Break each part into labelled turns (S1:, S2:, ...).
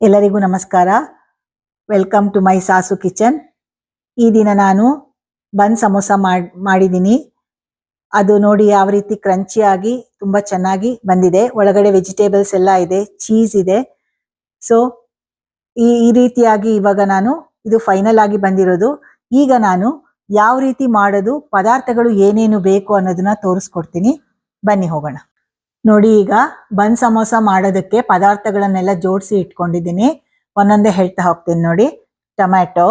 S1: ಎಲ್ಲರಿಗೂ ನಮಸ್ಕಾರ. Welcome to my ಸಾಸು ಕಿಚನ್. ಈ ದಿನ ನಾನು ಬನ್ ಸಮೋಸ ಮಾಡಿದ್ದೀನಿ. ಅದು ನೋಡಿ ಯಾವ ರೀತಿ ಕ್ರಂಚಿಯಾಗಿ ತುಂಬ ಚೆನ್ನಾಗಿ ಬಂದಿದೆ. ಒಳಗಡೆ ವೆಜಿಟೇಬಲ್ಸ್ ಎಲ್ಲ ಇದೆ, ಚೀಸ್ ಇದೆ. ಸೊ ಈ ರೀತಿಯಾಗಿ ಇವಾಗ ನಾನು ಇದು ಫೈನಲ್ ಆಗಿ ಬಂದಿರೋದು. ಈಗ ನಾನು ಯಾವ ರೀತಿ ಮಾಡೋದು, ಪದಾರ್ಥಗಳು ಏನೇನು ಬೇಕು ಅನ್ನೋದನ್ನ ತೋರಿಸ್ಕೊಡ್ತೀನಿ. ಬನ್ನಿ ಹೋಗೋಣ. ನೋಡಿ, ಈಗ ಬನ್ ಸಮೋಸ ಮಾಡೋದಕ್ಕೆ ಪದಾರ್ಥಗಳನ್ನೆಲ್ಲ ಜೋಡಿಸಿ ಇಟ್ಕೊಂಡಿದ್ದೀನಿ. ಒಂದೊಂದೇ ಹೇಳ್ತಾ ಹೋಗ್ತೀನಿ ನೋಡಿ. ಟೊಮ್ಯಾಟೊ,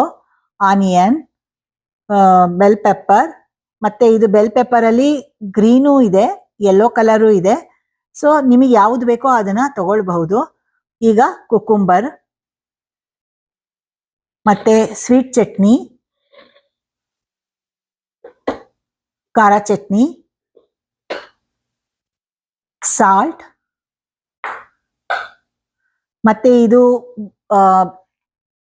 S1: ಆನಿಯನ್, ಬೆಲ್ ಪೆಪ್ಪರ್, ಮತ್ತೆ ಇದು ಬೆಲ್ ಪೆಪ್ಪರಲ್ಲಿ ಗ್ರೀನೂ ಇದೆ, ಯೆಲ್ಲೋ ಕಲರು ಇದೆ. ಸೊ ನಿಮಗೆ ಯಾವ್ದು ಬೇಕೋ ಅದನ್ನ ತಗೊಳ್ಬಹುದು. ಈಗ ಕುಕುಂಬರ್, ಮತ್ತೆ ಸ್ವೀಟ್ ಚಟ್ನಿ, ಖಾರ ಚಟ್ನಿ, ಸಾಲ್ಟ್, ಮತ್ತೆ ಇದು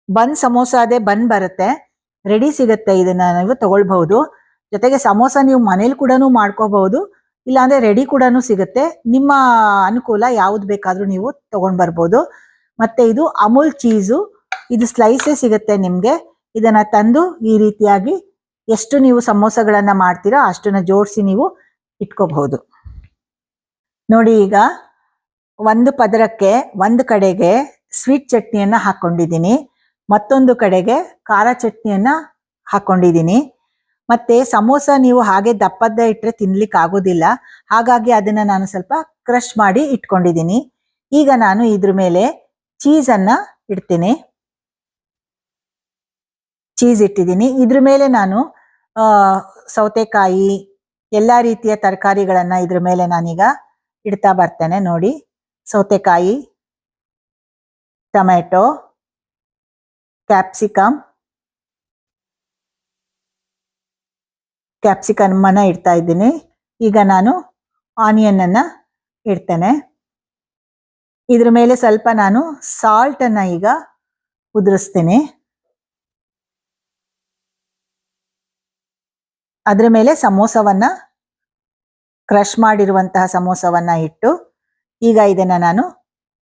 S1: ಬನ್ ಸಮೋಸ ಅದೇ ಬನ್ ಬರುತ್ತೆ, ರೆಡಿ ಸಿಗುತ್ತೆ. ಇದನ್ನ ನೀವು ತಗೊಳ್ಬಹುದು. ಜೊತೆಗೆ ಸಮೋಸ ನೀವು ಮನೇಲಿ ಕೂಡ ಮಾಡ್ಕೋಬಹುದು, ಇಲ್ಲಾಂದ್ರೆ ರೆಡಿ ಕೂಡ ಸಿಗುತ್ತೆ. ನಿಮ್ಮ ಅನುಕೂಲ, ಯಾವ್ದು ಬೇಕಾದ್ರೂ ನೀವು ತಗೊಂಡ್ ಬರ್ಬೋದು. ಮತ್ತೆ ಇದು ಅಮೂಲ್ ಚೀಸು, ಇದು ಸ್ಲೈಸೇ ಸಿಗುತ್ತೆ ನಿಮ್ಗೆ. ಇದನ್ನ ತಂದು ಈ ರೀತಿಯಾಗಿ ಎಷ್ಟು ನೀವು ಸಮೋಸಗಳನ್ನ ಮಾಡ್ತೀರಾ ಅಷ್ಟನ್ನ ಜೋಡಿಸಿ ನೀವು ಇಟ್ಕೋಬಹುದು. ನೋಡಿ, ಈಗ ಒಂದು ಪದರಕ್ಕೆ ಒಂದು ಕಡೆಗೆ ಸ್ವೀಟ್ ಚಟ್ನಿಯನ್ನ ಹಾಕೊಂಡಿದ್ದೀನಿ, ಮತ್ತೊಂದು ಕಡೆಗೆ ಖಾರ ಚಟ್ನಿಯನ್ನ ಹಾಕೊಂಡಿದ್ದೀನಿ. ಮತ್ತೆ ಸಮೋಸ ನೀವು ಹಾಗೆ ದಪ್ಪದ್ದ ಇಟ್ಟರೆ ತಿನ್ಲಿಕ್ಕೆ ಆಗೋದಿಲ್ಲ, ಹಾಗಾಗಿ ಅದನ್ನ ನಾನು ಸ್ವಲ್ಪ ಕ್ರಶ್ ಮಾಡಿ ಇಟ್ಕೊಂಡಿದ್ದೀನಿ. ಈಗ ನಾನು ಇದ್ರ ಮೇಲೆ ಚೀಸನ್ನ ಇಡ್ತೀನಿ. ಚೀಸ್ ಇಟ್ಟಿದ್ದೀನಿ. ಇದ್ರ ಮೇಲೆ ನಾನು ಸೌತೆಕಾಯಿ, ಎಲ್ಲ ರೀತಿಯ ತರಕಾರಿಗಳನ್ನ ಇದ್ರ ಮೇಲೆ ನಾನೀಗ ಇಡ್ತಾ ಬರ್ತೇನೆ. ನೋಡಿ, ಸೌತೆಕಾಯಿ, ಟೊಮ್ಯಾಟೊ, ಕ್ಯಾಪ್ಸಿಕಮ್ ಅನ್ನ ಇಡ್ತಾ ಇದ್ದೀನಿ. ಈಗ ನಾನು ಆನಿಯನ್ ಅನ್ನ ಇಡ್ತೇನೆ. ಇದ್ರ ಮೇಲೆ ಸ್ವಲ್ಪ ನಾನು ಸಾಲ್ಟ್ ಅನ್ನ ಈಗ ಉದುರಿಸ್ತೀನಿ. ಅದ್ರ ಮೇಲೆ ಸಮೋಸವನ್ನ, ಕ್ರಶ್ ಮಾಡಿರುವಂತಹ ಸಮೋಸವನ್ನ ಇಟ್ಟು ಈಗ ಇದನ್ನ ನಾನು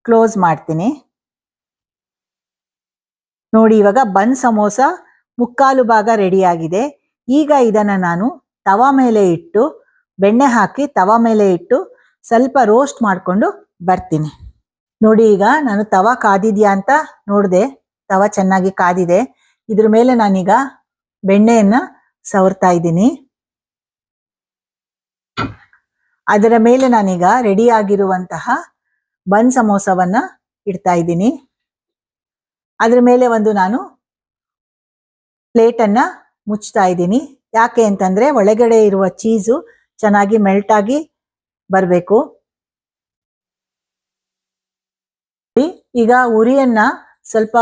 S1: ಕ್ಲೋಸ್ ಮಾಡ್ತೀನಿ. ನೋಡಿ, ಇವಾಗ ಬನ್ ಸಮೋಸ ಮುಕ್ಕಾಲು ಭಾಗ ರೆಡಿ ಆಗಿದೆ. ಈಗ ಇದನ್ನ ನಾನು ತವಾ ಮೇಲೆ ಇಟ್ಟು, ಬೆಣ್ಣೆ ಹಾಕಿ ತವಾ ಮೇಲೆ ಇಟ್ಟು ಸ್ವಲ್ಪ ರೋಸ್ಟ್ ಮಾಡ್ಕೊಂಡು ಬರ್ತೀನಿ. ನೋಡಿ, ಈಗ ನಾನು ತವಾ ಕಾದಿದ್ಯಾ ಅಂತ ನೋಡಿದೆ. ತವಾ ಚೆನ್ನಾಗಿ ಕಾದಿದೆ. ಇದ್ರ ಮೇಲೆ ನಾನೀಗ ಬೆಣ್ಣೆಯನ್ನ ಸವರ್ತಾ ಇದ್ದೀನಿ. ಅದರ ಮೇಲೆ ನಾನೀಗ ರೆಡಿ ಆಗಿರುವಂತಹ ಬನ್ ಸಮೋಸವನ್ನ ಇಡ್ತಾ ಇದ್ದೀನಿ. ಅದ್ರ ಮೇಲೆ ಒಂದು ನಾನು ಪ್ಲೇಟ್ ಅನ್ನ ಮುಚ್ತಾ ಇದ್ದೀನಿ. ಯಾಕೆ ಅಂತಂದ್ರೆ ಒಳಗಡೆ ಇರುವ ಚೀಸು ಚೆನ್ನಾಗಿ ಮೆಲ್ಟ್ ಆಗಿ ಬರಬೇಕು. ಈಗ ಉರಿಯನ್ನ ಸ್ವಲ್ಪ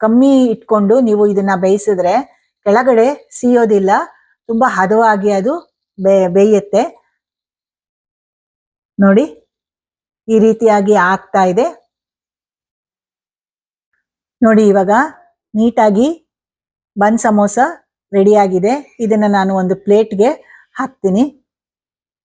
S1: ಕಮ್ಮಿ ಇಟ್ಕೊಂಡು ನೀವು ಇದನ್ನ ಬೇಯಿಸಿದ್ರೆ ಕೆಳಗಡೆ ಸಿಯೋದಿಲ್ಲ, ತುಂಬಾ ಹದವಾಗಿ ಅದು ಬೇಯುತ್ತೆ. ನೋಡಿ, ಈ ರೀತಿಯಾಗಿ ಆಗ್ತಾ ಇದೆ. ನೋಡಿ, ಇವಾಗ ನೀಟಾಗಿ ಬನ್ ಸಮೋಸ ರೆಡಿ ಆಗಿದೆ. ಇದನ್ನ ನಾನು ಒಂದು ಪ್ಲೇಟ್ಗೆ ಹಾಕ್ತೀನಿ.